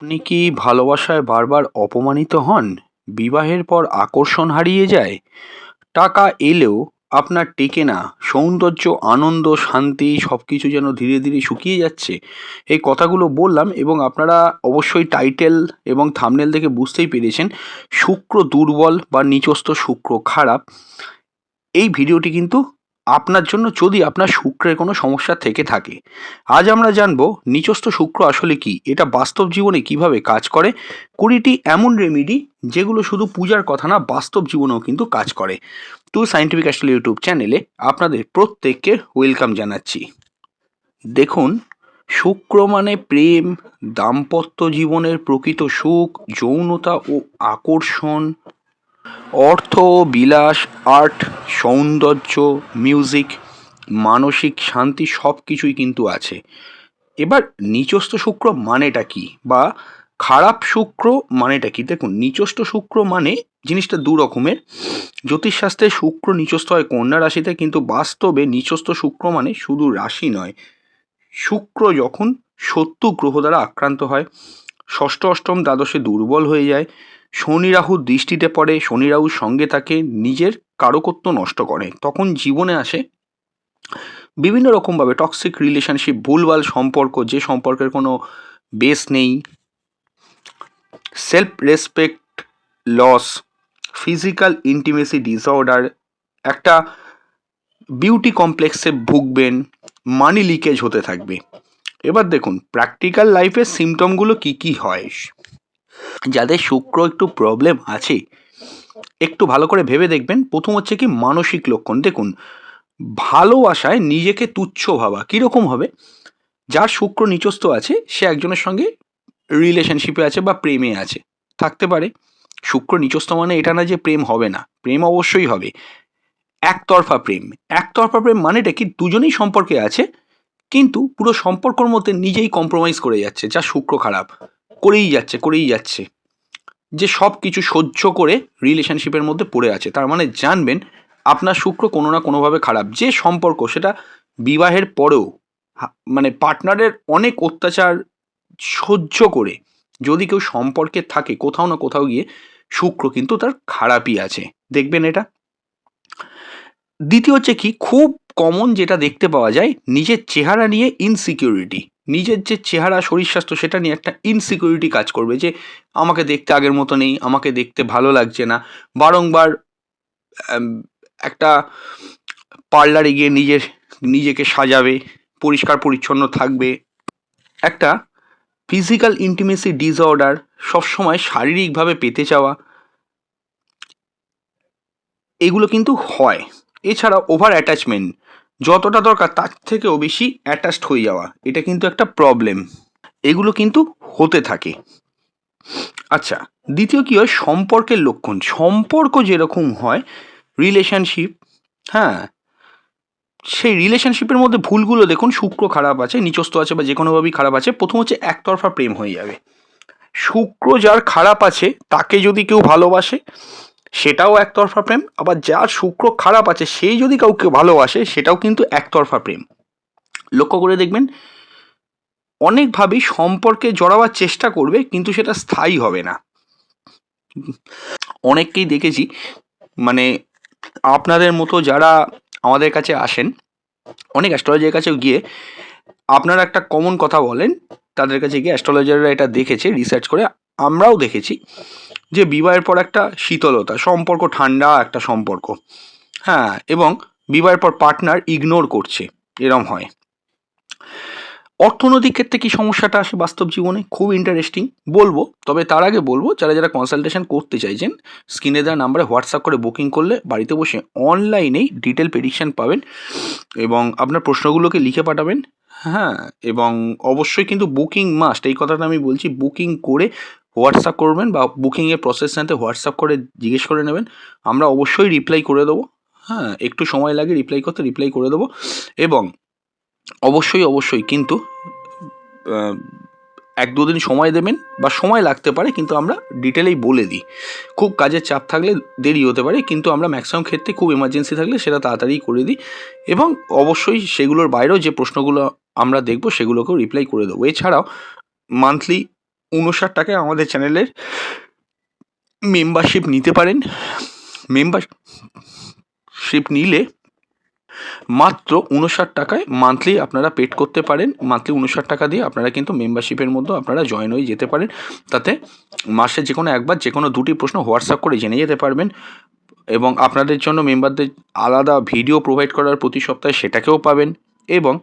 আপনি কি ভালোবাসায় বারবার অপমানিত হন? বিবাহের পর আকর্ষণ হারিয়ে যায়? টাকা এলেও আপনার টেকে না, সৌন্দর্য, আনন্দ, শান্তি সবকিছু যেন ধীরে ধীরে শুকিয়ে যাচ্ছে? এই কথাগুলো বললাম এবং আপনারা অবশ্যই টাইটেল এবং থাম্বনেল দেখে বুঝতেই পেরেছেন শুক্র দুর্বল বা নিচস্থ শুক্র খারাপ। এই ভিডিওটি কিন্তু আপনার জন্য, যদি আপনার শুক্রের কোনো সমস্যা থেকে থাকে। আজ আমরা জানবো নিচস্থ শুক্র আসলে কি, এটা বাস্তব জীবনে কিভাবে কাজ করে, 20টি এমন রেমেডি যেগুলো শুধু পূজার কথা না, বাস্তব জীবনেও কিন্তু কাজ করে। টু সায়েন্টিফিক অ্যাস্ট্রো ইউটিউব চ্যানেলে আপনাদের প্রত্যেককে ওয়েলকাম জানাচ্ছি। দেখুন, শুক্র মানে প্রেম, দাম্পত্য জীবনের প্রকৃত সুখ, যৌনতা ও আকর্ষণ, অর্থ, বিলাস, আর্ট, সৌন্দর্য, মিউজিক, মানসিক শান্তি সব কিছুই কিন্তু আছে। এবার নিচস্থ শুক্র মানেটা কি, বা খারাপ শুক্র মানেটা কি? দেখুন, নিচস্থ শুক্র মানে জিনিসটা দু রকমের। জ্যোতিষশাস্ত্রে শুক্র নিচস্থ হয় কন্যা রাশিতে, কিন্তু বাস্তবে নিচস্থ শুক্র মানে শুধু রাশি নয়। শুক্র যখন শত্রু গ্রহ দ্বারা আক্রান্ত হয়, ষষ্ঠ অষ্টম দ্বাদশে দুর্বল হয়ে যায়, শনি রাহুর দৃষ্টিতে পড়ে, শনি রাহুর সঙ্গে তাকে নিজের কারকত্ব নষ্ট করে, তখন জীবনে আসে বিভিন্ন রকমভাবে টক্সিক রিলেশনশিপ, ভুলভাল সম্পর্ক, যে সম্পর্কের কোনো বেস নেই, self respect loss, physical intimacy disorder, একটা বিউটি কমপ্লেক্সে ভুগবেন, মানি লিকেজ হতে থাকবে। এবার দেখুন প্র্যাকটিক্যাল লাইফের সিমটমগুলো কি কি হয়। যাদের শুক্র একটু প্রবলেম আছে, একটু ভালো করে ভেবে দেখবেন। প্রথম হচ্ছে কি মানসিক লক্ষণ। দেখুন, ভালোবাসায় নিজেকে তুচ্ছ ভাবা। কীরকম হবে? যার শুক্র নিচস্থ আছে সে একজনের সঙ্গে রিলেশনশিপে আছে বা প্রেমে আছে, থাকতে পারে। শুক্র নিচস্থ মানে এটা না যে প্রেম হবে না, প্রেম অবশ্যই হবে। একতরফা প্রেম। একতরফা প্রেম মানেটা কি? দুজনেই সম্পর্কে আছে, কিন্তু পুরো সম্পর্কের মধ্যে নিজেই কম্প্রোমাইজ করে যাচ্ছে, যা শুক্র খারাপ, করেই যাচ্ছে, যে সব কিছু সহ্য করে রিলেশনশিপের মধ্যে পড়ে আছে। তার মানে জানবেন আপনার শুক্র কোনো না কোনোভাবে খারাপ। যে সম্পর্ক, সেটা বিবাহের পরেও মানে পার্টনারের অনেক অত্যাচার সহ্য করে যদি কেউ সম্পর্কে থাকে, কোথাও না কোথাও গিয়ে শুক্র কিন্তু তার খারাপই আছে, দেখবেন এটা। দ্বিতীয় হচ্ছে কি, খুব কমন যেটা দেখতে পাওয়া যায়, নিজের চেহারা নিয়ে ইনসিকিউরিটি। নিজের যে চেহারা, শরীর স্বাস্থ্য, সেটা নিয়ে একটা ইনসিকিউরিটি কাজ করবে, যে আমাকে দেখতে আগের মতো নেই, আমাকে দেখতে ভালো লাগছে না। বারংবার একটা পার্লারে গিয়ে নিজেকে সাজাবে, পরিষ্কার পরিচ্ছন্ন থাকবে। একটা ফিজিক্যাল ইন্টিমেসি ডিসঅর্ডার, সবসময় শারীরিকভাবে পেতে চাওয়া, এগুলো কিন্তু হয়। এছাড়া ওভার অ্যাটাচমেন্ট, যতটা দরকার তার থেকেও বেশি অ্যাটাচড হয়ে যাওয়া, এটা কিন্তু একটা প্রবলেম। এগুলো কিন্তু হতে থাকে। আচ্ছা, দ্বিতীয় কী হয়, সম্পর্কের লক্ষণ। সম্পর্ক যেরকম হয়, রিলেশনশিপ, হ্যাঁ, সেই রিলেশনশিপের মধ্যে ভুলগুলো দেখুন, শুক্র খারাপ আছে, নিচস্থ আছে বা যে কোনোভাবেই খারাপ আছে। প্রথম হচ্ছে একতরফা প্রেম হয়ে যাবে। শুক্র যার খারাপ আছে তাকে যদি কেউ ভালোবাসে, সেটাও একতরফা প্রেম। আবার যার শুক্র খারাপ আছে সেই যদি কাউকে ভালোবাসে, সেটাও কিন্তু একতরফা প্রেম। লক্ষ্য করে দেখবেন, অনেকভাবেই সম্পর্কে জড়াবার চেষ্টা করবে, কিন্তু সেটা স্থায়ী হবে না। অনেককেই দেখেছি, মানে আপনাদের মতো যারা আমাদের কাছে আসেন, অনেক অ্যাস্ট্রোলজারের কাছেও গিয়ে আপনারা একটা কমন কথা বলেন, তাদের কাছে গিয়ে অ্যাস্ট্রোলজাররা এটা দেখেছে রিসার্চ করে, আমরাও দেখেছি, যে বিবাহের পর একটা শীতলতা, সম্পর্ক ঠান্ডা একটা সম্পর্ক, হ্যাঁ, এবং বিবাহের পর পার্টনার ইগনোর করছে, এরম হয়। অর্থনৈতিক ক্ষেত্রে কি সমস্যাটা আসে বাস্তব জীবনে, খুব ইন্টারেস্টিং বলবো। তবে তার আগে বলবো, যারা যারা কনসালটেশন করতে চাইছেন, স্ক্রিনে দেওয়া নাম্বারে হোয়াটসঅ্যাপ করে বুকিং করলে বাড়িতে বসে অনলাইনেই ডিটেল প্রেডিকশন পাবেন, এবং আপনার প্রশ্নগুলোকে লিখে পাঠাবেন। হ্যাঁ, এবং অবশ্যই কিন্তু বুকিং মাস্ট, এই কথাটা আমি বলছি, বুকিং করে হোয়াটসঅ্যাপ করবেন, বা বুকিংয়ের প্রসেস জানতে হোয়াটসঅ্যাপ করে জিজ্ঞেস করে নেবেন। আমরা অবশ্যই রিপ্লাই করে দেবো। হ্যাঁ, একটু সময় লাগে রিপ্লাই করতে, রিপ্লাই করে দেবো। এবং অবশ্যই কিন্তু 1-2 দিন সময় দেবেন, বা সময় লাগতে পারে, কিন্তু আমরা ডিটেলেই বলে দিই। খুব কাজের চাপ থাকলে দেরি হতে পারে, কিন্তু আমরা ম্যাক্সিমাম ক্ষেত্রে খুব এমার্জেন্সি থাকলে সেটা তাড়াতাড়ি করে দিই। এবং অবশ্যই সেগুলোর বাইরেও যে প্রশ্নগুলো আমরা দেখব, সেগুলোকেও রিপ্লাই করে দেবো। এছাড়াও মান্থলি 59 টাকায় আমাদের চ্যানেলের মেম্বারশিপ নিতে পারেন। মেম্বারশিপ নিলে মাত্র 59 টাকায় মান্থলি আপনারা পেড করতে পারেন। মান্থলি 59 টাকা দিয়ে আপনারা কিন্তু মেম্বারশিপের মধ্যে আপনারা জয়েন হয়ে যেতে পারেন। তাতে মাসে যে কোনো একবার যে কোনো 2টি প্রশ্ন হোয়াটসঅ্যাপ করে জেনে যেতে পারবেন, এবং আপনাদের জন্য মেম্বারদের আলাদা ভিডিও প্রোভাইড করার প্রতি সপ্তাহে সেটাকেও পাবেন। এবং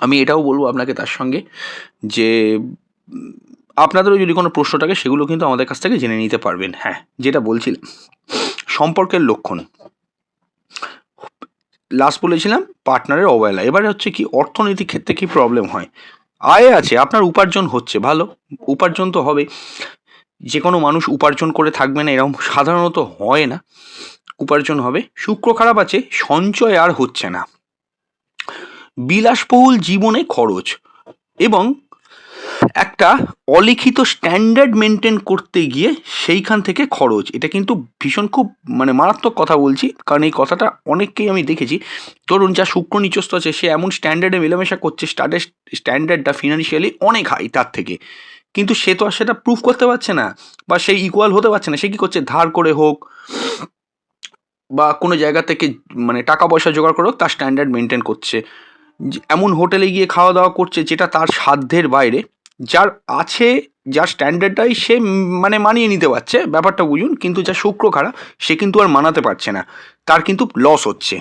আমি এটাও বলবো আপনাকে তার সঙ্গে যে আপনাদেরও যদি কোনো প্রশ্ন থাকে সেগুলো কিন্তু আমাদের কাছ থেকে জেনে নিতে পারবেন। হ্যাঁ, যেটা বলছিলাম সম্পর্কের লক্ষণ, লাস্ট বলেছিলাম পার্টনারের অবহেলা। এবারে হচ্ছে কি অর্থনৈতিক ক্ষেত্রে কি প্রবলেম হয়। আয় আছে, আপনার উপার্জন হচ্ছে, ভালো উপার্জন তো হবে, যে কোনো মানুষ উপার্জন করে থাকবে না এরকম সাধারণত হয় না, উপার্জন হবে। শুক্র খারাপ আছে, সঞ্চয় আর হচ্ছে না, বিলাসবহুল জীবনে খরচ এবং একটা অলিখিত স্ট্যান্ডার্ড মেনটেন করতে গিয়ে সেইখান থেকে খরচ। এটা কিন্তু ভীষণ খুব মারাত্মক কথা বলছি, কারণ এই কথাটা অনেককেই আমি দেখেছি। ধরুন যা শুক্র নিচস্থ আছে সে এমন স্ট্যান্ডার্ডে মেলামেশা করছে, স্ট্যান্ডার্ডটা ফিনান্সিয়ালি অনেক হাই তার থেকে, কিন্তু সে তো আর সেটা প্রুফ করতে পারছে না বা সেই ইকুয়াল হতে পারছে না। সে কী করছে, ধার করে হোক বা কোনো জায়গা থেকে টাকা পয়সা জোগাড় করে হোক তার স্ট্যান্ডার্ড মেনটেন করছে। এমন হোটেলে গিয়ে খাওয়া দাওয়া করছে যেটা তার সাধ্যের বাইরে। যার আছে, যার স্ট্যান্ডার্ডটাই সে মানিয়ে নিতে পারছে, ব্যাপারটা বুঝুন। কিন্তু যা শুক্র খারাপ সে কিন্তু আর মানাতে পারছে না, তার কিন্তু লস হচ্ছে।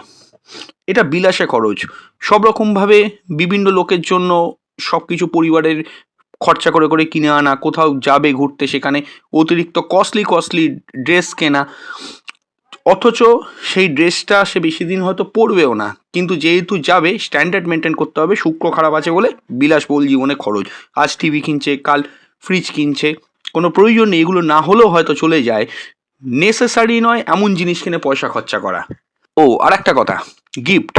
এটা বিলাসে খরচ, সব রকমভাবে বিভিন্ন লোকের জন্য সব কিছু পরিবারের খরচা করে করে কিনে আনা, কোথাও যাবে ঘুরতে সেখানে অতিরিক্ত কস্টলি ড্রেস কেনা, অথচ সেই ড্রেসটা সে বেশি দিন হয়তো পরবেও না, কিন্তু যেহেতু যাবে স্ট্যান্ডার্ড মেনটেন করতে হবে, শুক্র খারাপ আছে বলে বিলাসবহুল জীবনে খরচ। আজ টিভি কিনছে, কাল ফ্রিজ কিনছে, কোনো প্রয়োজন নেই, এগুলো না হলেও হয়তো চলে যায়, নেসেসারি নয় এমন জিনিস কিনে পয়সা খরচা করা। ও আর একটা কথা, গিফট,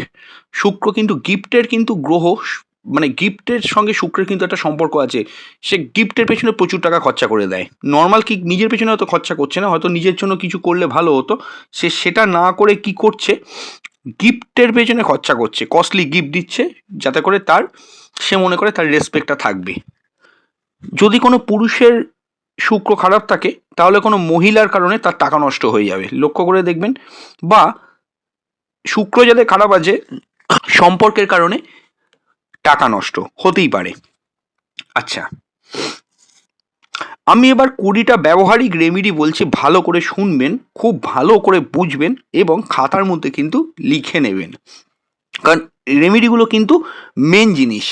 শুক্র কিন্তু গিফটের কিন্তু গ্রহ, গিফটের সঙ্গে শুক্রের কিন্তু একটা সম্পর্ক আছে। সে গিফটের পেছনে প্রচুর টাকা খরচা করে দেয়। নর্মাল কি নিজের পেছনে হয়তো খরচা করছে না, হয়তো নিজের জন্য কিছু করলে ভালো হতো, সে সেটা না করে কি করছে, গিফটের পেছনে খরচা করছে, কস্টলি গিফট দিচ্ছে যাতে করে তার, সে মনে করে তার রেসপেক্টটা থাকবে। যদি কোনো পুরুষের শুক্র খারাপ থাকে তাহলে কোনো মহিলার কারণে তার টাকা নষ্ট হয়ে যাবে, লক্ষ্য করে দেখবেন। বা শুক্র যাদের খারাপ আছে সম্পর্কের কারণে টাকা নষ্ট হতেই পারে। আচ্ছা, আমি এবার 20টা ব্যবহারিক রেমেডি বলছি, ভালো করে শুনবেন, খুব ভালো করে বুঝবেন এবং খাতার মধ্যে কিন্তু লিখে নেবেন, কারণ রেমেডিগুলো কিন্তু মেন জিনিস।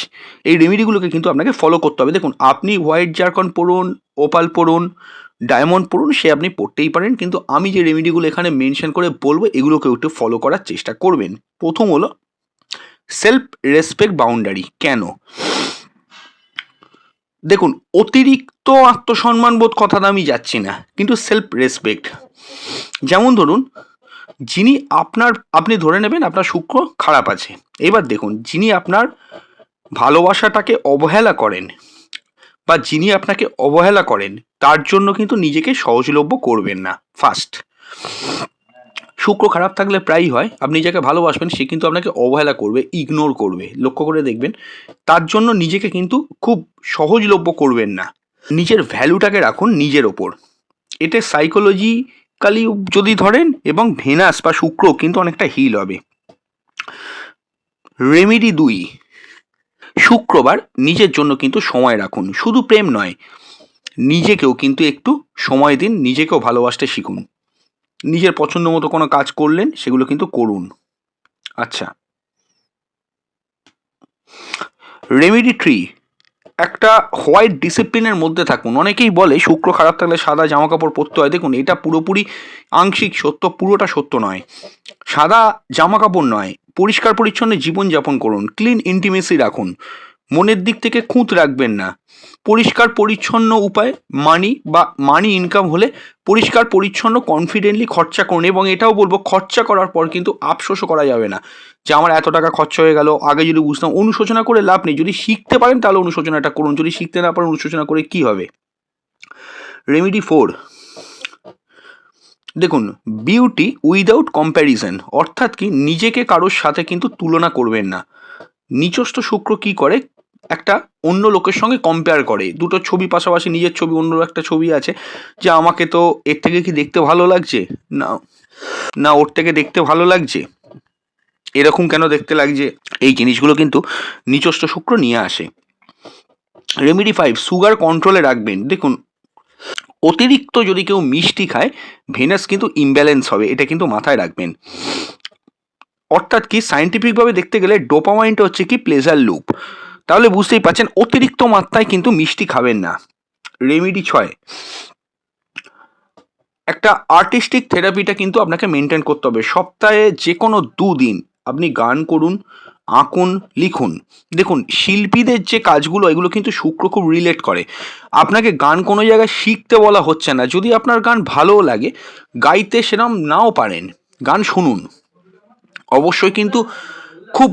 এই রেমেডিগুলোকে কিন্তু আপনাকে ফলো করতে হবে। দেখুন, আপনি হোয়াইট জারকন পড়ুন, ওপাল পড়ুন, ডায়মন্ড পড়ুন, সে আপনি পড়তেই পারেন, কিন্তু আমি যে রেমেডিগুলো এখানে মেনশন করে বলবো এগুলোকে একটু ফলো করার চেষ্টা করবেন। প্রথম হলো সেলফ রেসপেক্ট বাউন্ডারি। কেন? দেখুন, অতিরিক্ত আত্মসম্মান বোধ কথাটা আমি যাচ্ছি না, কিন্তু সেলফ রেসপেক্ট। যেমন ধরুন, যিনি আপনি ধরে নেবেন আপনার শুক্র খারাপ আছে, এবার দেখুন যিনি আপনার ভালোবাসাটাকে অবহেলা করেন বা যিনি আপনাকে অবহেলা করেন তার জন্য কিন্তু নিজেকে সহজলভ্য করবেন না। ফার্স্ট, শুক্র খারাপ থাকলে প্রায়ই হয় আপনি যাকে ভালোবাসবেন সে কিন্তু আপনাকে অবহেলা করবে, ইগনোর করবে, লক্ষ্য করে দেখবেন। তার জন্য নিজেকে কিন্তু খুব সহজলভ্য করবেন না, নিজের ভ্যালুটাকে রাখুন নিজের ওপর। এটা সাইকোলজিক্যালি যদি ধরেন, এবং ভেনাস বা শুক্র কিন্তু অনেকটা হিল হবে। রেমেডি 2, শুক্রবার নিজের জন্য কিন্তু সময় রাখুন, শুধু প্রেম নয়, নিজেকেও কিন্তু একটু সময় দিন, নিজেকেও ভালোবাসতে শিখুন। নিজের পছন্দ মতো কোনো কাজ করলেন সেগুলো কিন্তু করুন। আচ্ছা, রেমেডি 3, একটা হোয়াইট ডিসিপ্লিনের মধ্যে থাকুন। অনেকেই বলে শুক্র খারাপ থাকলে সাদা জামা কাপড় পরতে হয়, দেখুন এটা পুরোপুরি আংশিক সত্য, পুরোটা সত্য নয়। সাদা জামা কাপড় নয়, পরিষ্কার পরিচ্ছন্ন জীবনযাপন করুন, ক্লিন ইন্টিমেসি রাখুন, মনের দিক থেকে খুঁত রাখবেন না, পরিষ্কার পরিচ্ছন্ন উপায় মানি ইনকাম হলে পরিষ্কার পরিচ্ছন্ন কনফিডেন্টলি খরচা করুন। এবং এটাও বলবো, খরচা করার পর কিন্তু আফসোসও করা যাবে না যে আমার এত টাকা খরচা হয়ে গেল, আগে যদি বুঝতাম। অনুশোচনা করে লাভ নেই, যদি শিখতে পারেন তাহলে অনুশোচনাটা করুন, যদি শিখতে না পারেন অনুশোচনা করে কি হবে। রেমেডি 4, দেখুন, বিউটি উইদাউট কম্প্যারিজন, অর্থাৎ কি নিজেকে কারোর সাথে কিন্তু তুলনা করবেন না। নিচস্থ শুক্র কি করে, একটা অন্য লোকের সঙ্গে কম্পেয়ার করে, দুটো ছবি পাশাপাশি, নিজের ছবি, অন্য একটা ছবি আছে, যে আমাকে তো এর থেকে কি দেখতে ভালো লাগছে, না না ওর থেকে দেখতে ভালো লাগছে, এরকম কেন দেখতে লাগছে, এই জিনিসগুলো কিন্তু নিচস্থ শুক্র নিয়ে আসে। রেমেডি 5, সুগার কন্ট্রোলে রাখবেন। দেখুন, অতিরিক্ত যদি কেউ মিষ্টি খায়, ভেনাস কিন্তু ইমব্যালেন্স হবে, এটা কিন্তু মাথায় রাখবেন। অর্থাৎ কি, সায়েন্টিফিকভাবে দেখতে গেলে ডোপামাইনটা হচ্ছে কি প্লেজার লুপ, তাহলে বুঝতেই পারছেন অতিরিক্ত মাত্রায় কিন্তু মিষ্টি খাবেন না। রেমেডি 6, একটা আর্টিস্টিক থেরাপিটা কিন্তু আপনাকে মেনটেন করতে হবে। সপ্তাহে যে কোনো 2 দিন আপনি গান করুন, আঁকুন, লিখুন। দেখুন, শিল্পীদের যে কাজগুলো, এগুলো কিন্তু শুক্র খুব রিলেট করে। আপনাকে গান কোনো জায়গায় শিখতে বলা হচ্ছে না, যদি আপনার গান ভালোও লাগে, গাইতে সেরকম নাও পারেন, গান শুনুন। অবশ্যই কিন্তু খুব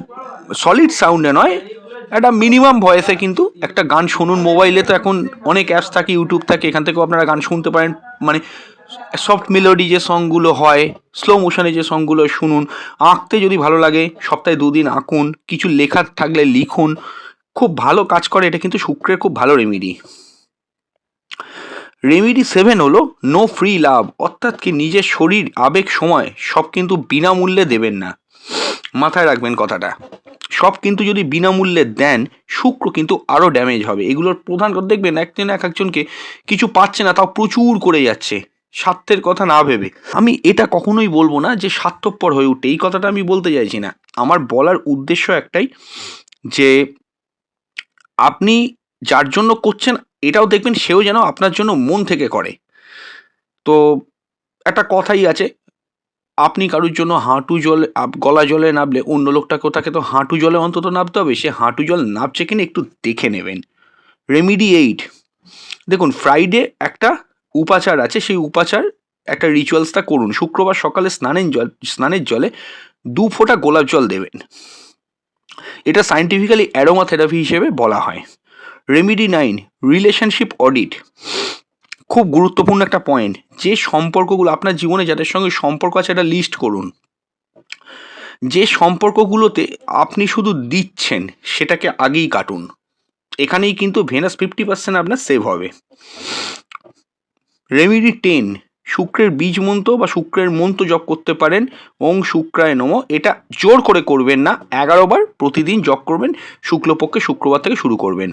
সলিড সাউন্ডে নয়, একটা মিনিমাম ভয়েসে কিন্তু একটা গান শুনুন। মোবাইলে তো এখন অনেক অ্যাপস থাকে, ইউটিউব থাকে, এখান থেকেও আপনারা গান শুনতে পারেন। মানে সফট মেলোডি যে সংগুলো হয়, স্লো মোশনে যে সংগুলো শুনুন। আঁকতে যদি ভালো লাগে, সপ্তাহে 2 দিন আঁকুন, কিছু লেখার থাকলে লিখুন, খুব ভালো কাজ করে, এটা কিন্তু শুক্রের খুব ভালো রেমেডি। রেমেডি 7 হলো নো ফ্রি লাভ, অর্থাৎ কি নিজের শরীর, আবেগ, সময় সব কিন্তু বিনামূল্যে দেবেন না, মাথায় রাখবেন কথাটা। সব কিন্তু যদি বিনামূল্যে দেন, শুক্র কিন্তু আরও ড্যামেজ হবে। এগুলোর প্রধান কথা দেখবেন, একজন এক একজনকে কিছু পাচ্ছে না, তাও প্রচুর করে যাচ্ছে, স্বার্থের কথা না ভেবে। আমি এটা কখনোই বলবো না যে স্বার্থপর হয়ে উঠে, এই কথাটা আমি বলতে চাইছি না। আমার বলার উদ্দেশ্য একটাই, যে আপনি যার জন্য করছেন, এটাও দেখবেন সেও যেন আপনার জন্য মন থেকে করে। তো একটা কথাই আছে, আপনি কারোর জন্য হাঁটু জলে, গলা জলে নামলে অন্য লোকটাকে, তাকে তো হাঁটু জলে অন্তত নামতে হবে, সে হাঁটু জল নামছে কিনা একটু দেখে নেবেন। রেমেডি 8, দেখুন, ফ্রাইডে একটা উপাচার আছে, সেই উপাচার একটা রিচুয়ালসটা করুন। শুক্রবার সকালে স্নানের জলে 2 ফোঁটা গোলাপ জল দেবেন, এটা সায়েন্টিফিক্যালি অ্যারোমা থেরাপি হিসেবে বলা হয়। রেমেডি 9, রিলেশনশিপ অডিট, খুব গুরুত্বপূর্ণ একটা পয়েন্ট। যে সম্পর্কগুলো আপনার জীবনে, যাদের সঙ্গে সম্পর্ক আছে, একটা লিস্ট করুন। যে সম্পর্কগুলোতে আপনি শুধু দিচ্ছেন, সেটাকে আগেই কাটুন। এখানেই কিন্তু ভেনাস 50% আপনার সেভ হবে। রেমেডি 10, শুক্রের বীজ মন্ত্র বা শুক্রের মন্ত্র জপ করতে পারেন, ওং শুক্রায় নমঃ। এটা জোর করে করবেন না, 11 বার প্রতিদিন জপ করবেন, শুক্লপক্ষে শুক্রবার থেকে শুরু করবেন।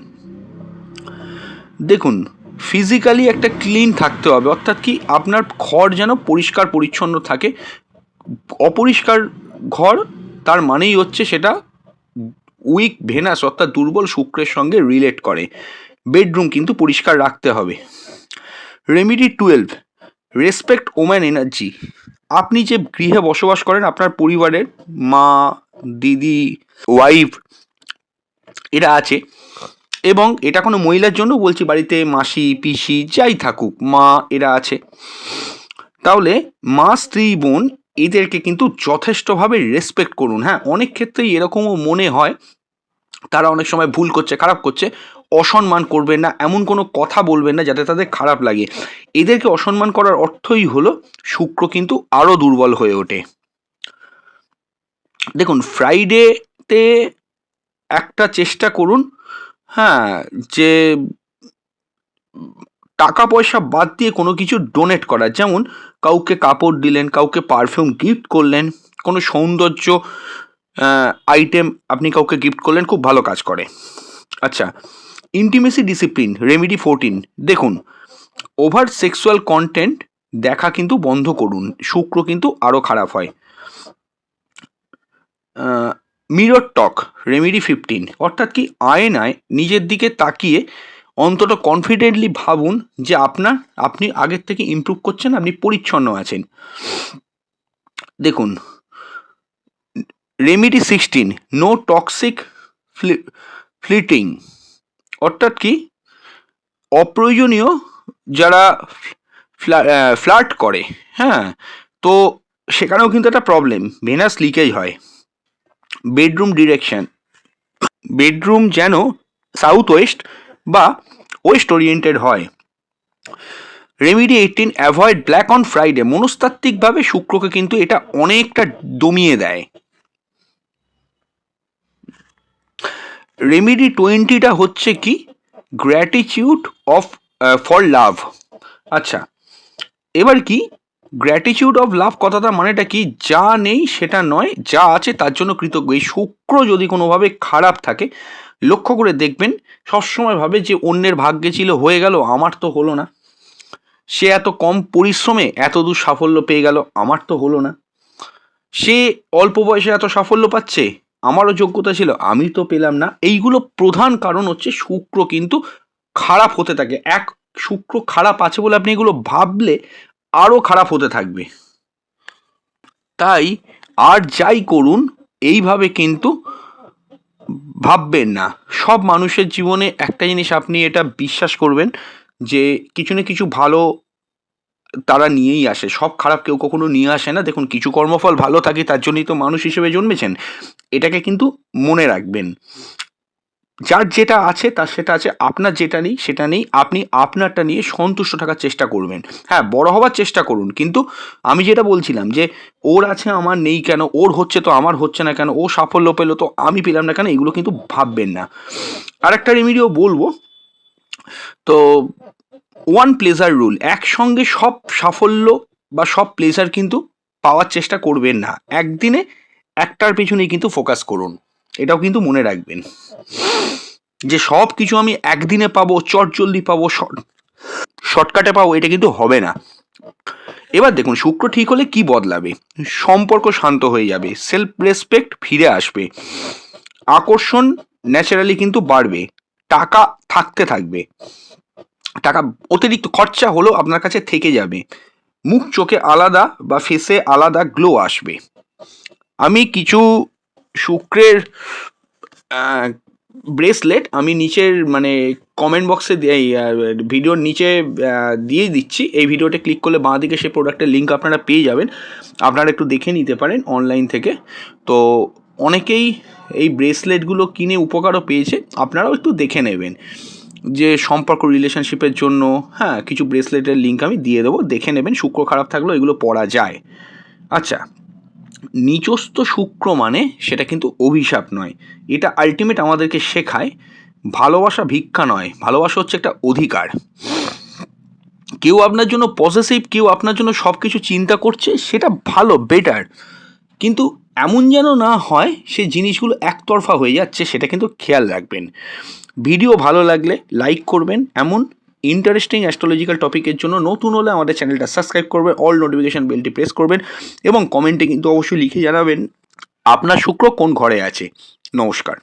দেখুন, ফিজিক্যালি একটা ক্লিন থাকতে হবে, অর্থাৎ কি আপনার ঘর যেন পরিষ্কার পরিচ্ছন্ন থাকে। অপরিষ্কার ঘর, তার মানেই হচ্ছে সেটা উইক ভেনাস, অর্থাৎ দুর্বল শুক্রের সঙ্গে রিলেট করে। বেডরুম কিন্তু পরিষ্কার রাখতে হবে। Remedy 12, respect woman energy. আপনি যে গৃহে বসবাস করেন, আপনার পরিবারের মা, দিদি, ওয়াইফ এরা আছে, এবং এটা কোনো মহিলার জন্য বলছি, বাড়িতে মাসি, পিসি যাই থাকুক, মা এরা আছে, তাহলে মা, স্ত্রী, বোন এদেরকে কিন্তু যথেষ্টভাবে রেসপেক্ট করুন। হ্যাঁ, অনেক ক্ষেত্রেই এরকমও মনে হয় তারা অনেক সময় ভুল করছে, খারাপ করছে, অসম্মান করবেন না, এমন কোনো কথা বলবেন না যাতে তাদের খারাপ লাগে। এদেরকে অসম্মান করার অর্থই হলো শুক্র কিন্তু আরও দুর্বল হয়ে ওঠে। দেখুন, ফ্রাইডেতে একটা চেষ্টা করুন, হ্যাঁ, যে টাকা পয়সা বাদ দিয়ে কোনো কিছু ডোনেট করার, যেমন কাউকে কাপড় দিলেন, কাউকে পারফিউম গিফট করলেন, কোনো সৌন্দর্য আইটেম আপনি কাউকে গিফট করলেন, খুব ভালো কাজ করে। আচ্ছা, ইন্টিমেসি ডিসিপ্লিন, রেমেডি 14, দেখুন, ওভার সেক্সুয়াল কন্টেন্ট দেখা কিন্তু বন্ধ করুন, শুক্র কিন্তু আরও খারাপ হয়। মিরর টক, রেমেডি 15, অর্থাৎ কি আয়নায় নিজের দিকে তাকিয়ে অন্তত কনফিডেন্টলি ভাবুন যে আপনি আগের থেকে ইমপ্রুভ করছেন, আপনি পরিচ্ছন্ন আছেন। দেখুন, রেমেডি 16, নো টক্সিক ফ্লিটিং, অর্থাৎ কি অপ্রয়োজনীয় যারা ফ্লার্ট করে, হ্যাঁ, তো সেখানেও কিন্তু একটা প্রবলেম, ভেনাস লিকেজ হয়। বেডরুম ডিরেকশন, বেডরুম যেন সাউথ ওয়েস্ট বা ওয়েস্ট ওরিয়েন্টেড হয়। Remedy 18, avoid black on Friday, মনস্তাত্ত্বিকভাবে শুক্রকে কিন্তু এটা অনেকটা দমিয়ে দেয়। রেমেডি 20টা হচ্ছে কি, গ্র্যাটিটিউড অফ ফর লাভ। আচ্ছা, এবার কি গ্র্যাটিটিউড অফ লাভ কথাটা মানেটা কি, যা নেই সেটা নয়, যা আছে তার জন্য কৃতজ্ঞ। এই শুক্র যদি কোনোভাবে খারাপ থাকে, লক্ষ্য করে দেখবেন সবসময় ভাবে যে অন্যের ভাগ্যে ছিল হয়ে গেল, আমার তো হলো না। সে এত কম পরিশ্রমে এত দূর সাফল্য পেয়ে গেল, আমার তো হলো না। সে অল্প বয়সে এত সাফল্য পাচ্ছে, আমারও যোগ্যতা ছিল, আমি তো পেলাম না। এইগুলো প্রধান কারণ হচ্ছে শুক্র কিন্তু খারাপ হতে থাকে। শুক্র খারাপ আছে বলে আপনি এগুলো ভাবলে আরও খারাপ হতে থাকবে। তাই আর যাই করুন এইভাবে কিন্তু ভাববেন না। সব মানুষের জীবনে একটা জিনিস আপনি এটা বিশ্বাস করবেন যে কিছু না কিছু ভালো তারা নিয়েই আসে, সব খারাপ কেউ কখনো নিয়ে আসে না। দেখুন, কিছু কর্মফল ভালো থাকে, তার জন্যই তো মানুষ হিসেবে জন্মেছেন। এটাকে কিন্তু মনে রাখবেন। যার যেটা আছে তার সেটা আছে, আপনার যেটা নেই সেটা নেই, আপনি আপনারটা নিয়ে সন্তুষ্ট থাকার চেষ্টা করবেন। হ্যাঁ, বড় হওয়ার চেষ্টা করুন, কিন্তু আমি যেটা বলছিলাম যে ওর আছে আমার নেই কেন, ওর হচ্ছে তো আমার হচ্ছে না কেন, ও সাফল্য পেলো তো আমি পেলাম না কেন, এগুলো কিন্তু ভাববেন না। আরেকটা রেমিডিও বলবো, তো ওয়ান প্লেজার রুল, একসঙ্গে সব সাফল্য বা সব প্লেজার কিন্তু পাওয়ার চেষ্টা করবেন না। একদিনে একটার পেছনেই কিন্তু ফোকাস করুন। এটাও কিন্তু মনে রাখবেন যে সব কিছু আমি একদিনে পাবো, চটজলদি পাবো, শর্টকাটে পাবো, এটা কিন্তু হবে না। এবার দেখুন, শুক্র ঠিক হলে কি বদলাবে, সম্পর্ক শান্ত হয়ে যাবে, সেলফ রেসপেক্ট ফিরে আসবে, আকর্ষণ ন্যাচারালি কিন্তু বাড়বে, টাকা থাকতে থাকবে, টাকা অতিরিক্ত খরচা হলেও আপনার কাছে থেকে যাবে, মুখ চোখে আলাদা বা ফেসে আলাদা গ্লো আসবে। আমি কিছু শুক্রের ব্রেসলেট আমি নিচের মানে কমেন্ট বক্সে ভিডিওর নিচে দিয়ে দিচ্ছি। এই ভিডিওতে ক্লিক করলে বাঁ দিকে সেই প্রোডাক্টের লিঙ্ক আপনারা পেয়ে যাবেন, আপনারা একটু দেখে নিতে পারেন অনলাইন থেকে। তো অনেকেই এই ব্রেসলেটগুলো কিনে উপকারও পেয়েছে, আপনারাও একটু দেখে নেবেন যে সম্পর্ক রিলেশনশিপের জন্য। হ্যাঁ, কিছু ব্রেসলেটের লিঙ্ক আমি দিয়ে দেবো, দেখে নেবেন। শুক্র খারাপ থাকলেও এগুলো পরা যায়। আচ্ছা, নিচস্থ শুক্র মানে সেটা কিন্তু অভিশাপ নয়, এটা আলটিমেট আমাদেরকে শেখায় ভালোবাসা ভিক্ষা নয়, ভালোবাসা হচ্ছে একটা অধিকার। কেউ আপনার জন্য পজিটিভ, কেউ আপনার জন্য সব কিছু চিন্তা করছে, সেটা ভালো, বেটার, কিন্তু এমন যেন না হয় সে জিনিসগুলো একতরফা হয়ে যাচ্ছে, সেটা কিন্তু খেয়াল রাখবেন। ভিডিও ভালো লাগলে লাইক করবেন। এমন ইন্টারেস্টিং অ্যাস্ট্রোলজিক্যাল টপিকের জন্য নতুন হলে আমাদের চ্যানেলটা সাবস্ক্রাইব করবেন, অল নোটিফিকেশান বেলটি প্রেস করবেন এবং কমেন্টে কিন্তু অবশ্যই লিখে জানাবেন আপনার শুক্র কোন ঘরে আছে। নমস্কার।